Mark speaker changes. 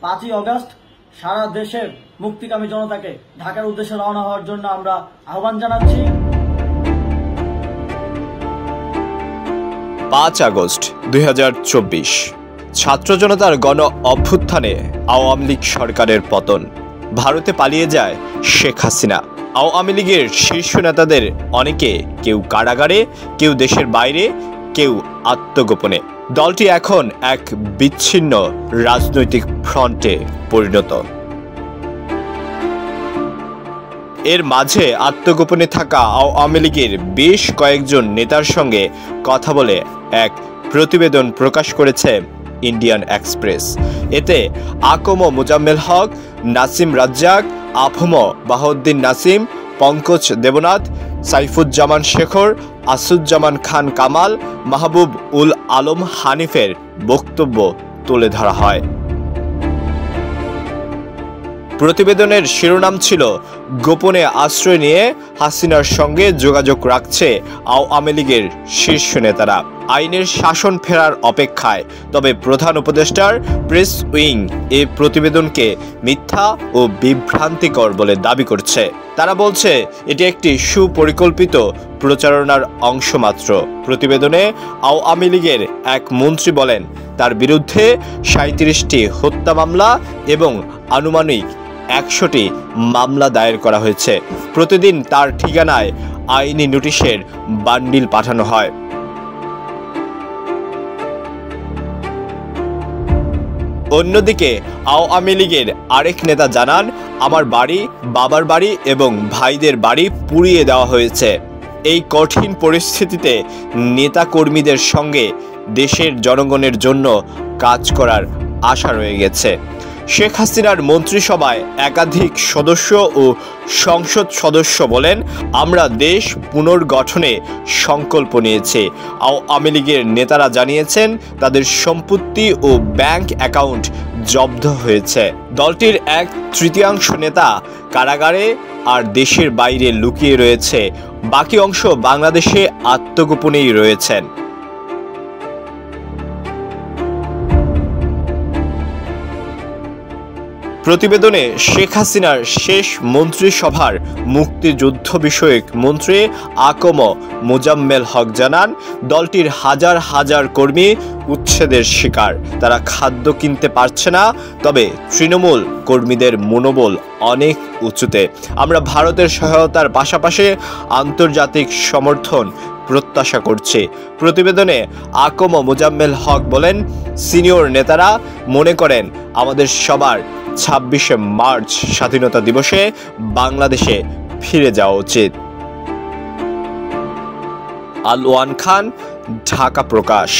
Speaker 1: 5ই August সারা দেশের মুক্তিকামী জনতাকে ঢাকার উদ্দেশ্যে রওনা হওয়ার জন্য আমরা আহ্বান জানাচ্ছি।
Speaker 2: 5 আগস্ট 2024 ছাত্র জনতার গণ অভ্যুত্থানে আওয়ামী লীগ সরকারের পতন। ভারতে পালিয়ে যায় শেখ হাসিনা। আওয়ামী লীগের শীর্ষ নেতাদের অনেকে কেউ কারাগারে, কেউ দেশের বাইরে, কেউ আত্মগোপনে। দলটি এখন এক বিচ্ছিন্ন রাজনৈতিক ফ্রন্টে পরিণত। এর মাঝে আত্মগোপনে থাকা আওয়ামী লীগের বেশ কয়েকজন নেতার সঙ্গে কথা বলে এক প্রতিবেদন প্রকাশ করেছে ইন্ডিয়ান এক্সপ্রেস। এতে আকম মোজাম্মেল হক, নাসিম রাজ্জাক, আফম বাহাউদ্দিন নাসিম, পঙ্কজ দেবনাথ, সাইফুজ্জামান শেখর, আসুজ্জামান খান কামাল, মাহবুব উল আলম হানিফের বক্তব্য তুলে ধরা হয়। প্রতিবেদনের শিরোনাম ছিল গোপনে আশ্রয় নিয়ে হাসিনার সঙ্গে যোগাযোগ রাখছে আওয়ামী লীগের শীর্ষ নেতারা, আইনের শাসন ফেরার অপেক্ষায়। তবে প্রধান উপদেষ্টার প্রেস উইং এই প্রতিবেদনকে মিথ্যা ও বিভ্রান্তিকর বলে দাবি করছে। তারা বলছে এটি একটি সুপরিকল্পিত প্রচারণার অংশ মাত্র। প্রতিবেদনে আওয়ামী লীগের এক মন্ত্রী বলেন, তার বিরুদ্ধে 37টি হত্যা মামলা এবং আনুমানিক 100টি মামলা দায়ের করা হয়েছে। প্রতিদিন তার ঠিকানায় আইনি নোটিশের বান্ডিল পাঠানো হয়। অন্যদিকে আওয়ামী লীগের আরেক নেতা জানান, আমার বাড়ি, বাবার বাড়ি এবং ভাইদের বাড়ি পুড়িয়ে দেওয়া হয়েছে। এই কঠিন পরিস্থিতিতে নেতাকর্মীদের সঙ্গে দেশের জনগণের জন্য কাজ করার আশা রয়ে গেছে। শেখ হাসিনার মন্ত্রিসভায় একাধিক সদস্য ও সংসদ সদস্য বলেন, আমরা দেশ পুনর্গঠনে সংকল্প নিয়েছি। আওয়ামী লীগের নেতারা জানিয়েছেন তাদের সম্পত্তি ও ব্যাংক অ্যাকাউন্ট জব্দ হয়েছে। দলটির 1/3 নেতা কারাগারে আর দেশের বাইরে লুকিয়ে রয়েছে, বাকি অংশ বাংলাদেশে আত্মগোপনেই রয়েছেন। প্রতিবেদনে শেখ হাসিনার শেষ মন্ত্রিসভার মুক্তিযুদ্ধ বিষয়ক মন্ত্রী আকম মোজাম্মেল হক জানান, দলটির হাজার হাজার কর্মী উচ্ছেদের শিকার। তারা খাদ্য কিনতে পারছে না, তবে তৃণমূল কর্মীদের মনোবল অনেক উঁচুতে। আমরা ভারতের সহায়তার পাশাপাশি আন্তর্জাতিক সমর্থন প্রত্যাশা করছে। প্রতিবেদনে আকম মোজাম্মেল হক বলেন, সিনিয়র নেতারা মনে করেন আমাদের সবার 26শে মার্চ স্বাধীনতা দিবসে বাংলাদেশে ফিরে যাওয়া উচিত। আল ওয়ান খান, ঢাকা প্রকাশ।